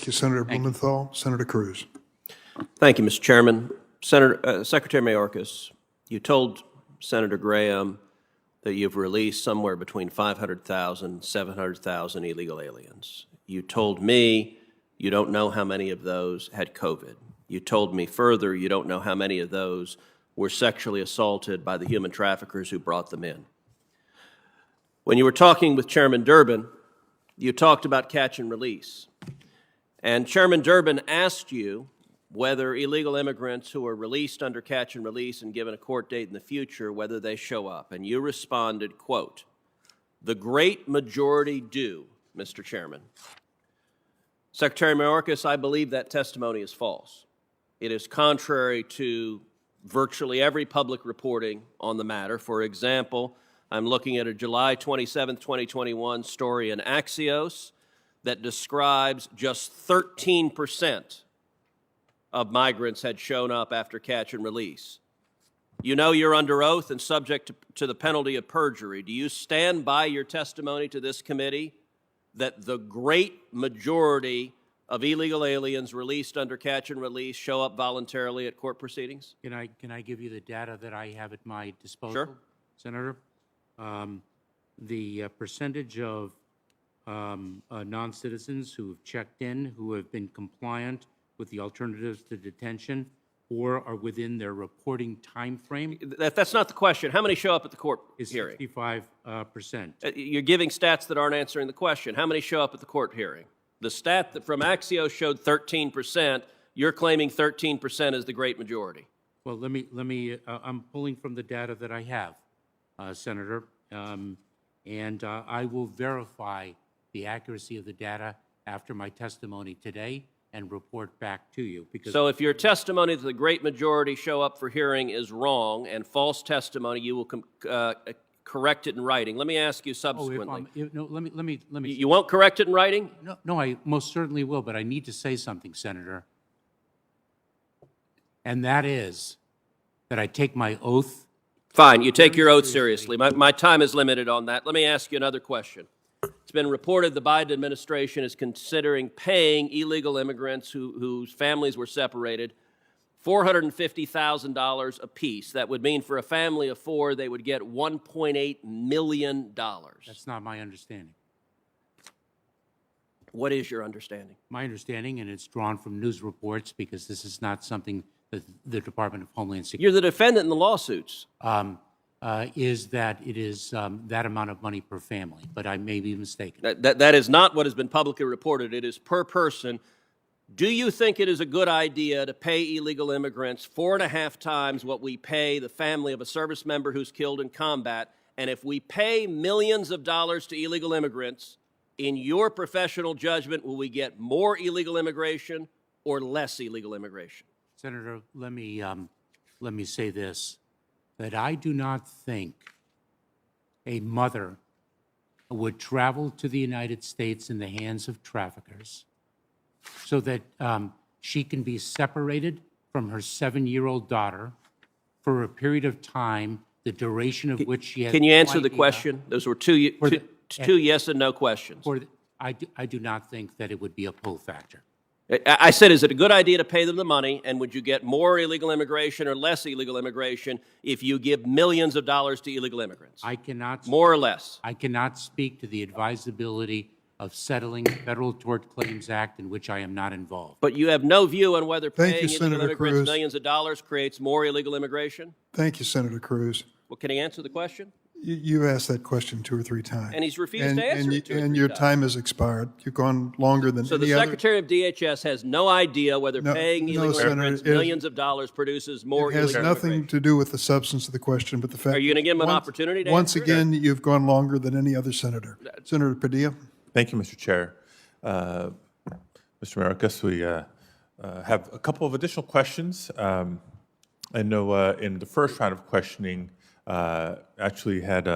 Thank you, Senator Blumenthal. Senator Cruz. Thank you, Mr. Chairman. Secretary Mayorkas, you told Senator Graham that you've released somewhere between 500,000 and 700,000 illegal aliens. You told me you don't know how many of those had COVID. You told me further you don't know how many of those were sexually assaulted by the human traffickers who brought them in. When you were talking with Chairman Durbin, you talked about catch and release. And Chairman Durbin asked you whether illegal immigrants who are released under catch and release and given a court date in the future, whether they show up. And you responded, quote, "The great majority do, Mr. Chairman." Secretary Mayorkas, I believe that testimony is false. It is contrary to virtually every public reporting on the matter. For example, I'm looking at a July 27, 2021 story in Axios that describes just 13% of migrants had shown up after catch and release. You know you're under oath and subject to the penalty of perjury. Do you stand by your testimony to this committee that the great majority of illegal aliens released under catch and release show up voluntarily at court proceedings? Can I give you the data that I have at my disposal, Sure. Senator? The percentage of non-citizens who have checked in, who have been compliant with the alternatives to detention, or are within their reporting time frame That's not the question. How many show up at the court is hearing? 65%. You're giving stats that aren't answering the question. How many show up at the court hearing? The stat that from Axios showed 13%. You're claiming 13% is the great majority. Well, I'm pulling from the data that I have, Senator, and I will verify the accuracy of the data after my testimony today and report back to you. Because So if your testimony that the great majority show up for hearing is wrong and false testimony, you will correct it in writing. Let me ask you subsequently. let me. You won't correct it in writing? No, I most certainly will, but I need to say something, Senator. And that is that I take my oath. Fine, you take your oath seriously. My time is limited on that. Let me ask you another question. It's been reported the Biden administration is considering paying illegal immigrants whose families were separated $450,000 apiece. That would mean for a family of four, they would get $1.8 million. That's not my understanding. What is your understanding? My understanding, and it's drawn from news reports because this is not something that the Department of Homeland Security... You're the defendant in the lawsuits. is that it is that amount of money per family, but I may be mistaken. That is not what has been publicly reported. It is per person. Do you think it is a good idea to pay illegal immigrants 4.5 times what we pay the family of a service member who's killed in combat? And if we pay millions of dollars to illegal immigrants, in your professional judgment, will we get more illegal immigration or less illegal immigration? Senator, let me say this, that I do not think a mother would travel to the United States in the hands of traffickers so that she can be separated from her 7-year-old daughter for a period of time, the duration of which she has... Can you answer the question? Those were two yes and no questions. I do not think that it would be a pull factor. I said, is it a good idea to pay them the money, and would you get more illegal immigration or less illegal immigration if you give millions of dollars to illegal immigrants? I cannot... More or less? I cannot speak to the advisability of settling the Federal Tort Claims Act in which I am not involved. But you have no view on whether Thank paying you, illegal Senator immigrants Cruz. millions of dollars creates more illegal immigration? Thank you, Senator Cruz. Well, can he answer the question? You asked that question 2 or 3 times. And he's refused to answer it 2 or 3 And your times. time has expired. You've gone longer than So any the other. Secretary of DHS has no idea whether paying illegal Senator, immigrants millions of dollars produces more It has illegal nothing immigration. to do with the substance of the question, but the fact... Are you going to give him an opportunity to Once answer it? again, you've gone longer than any other senator. Senator Padilla? Thank you, Mr. Chair. Mr. Mayorkas, we have a couple of additional questions. I know in the first round of questioning, actually had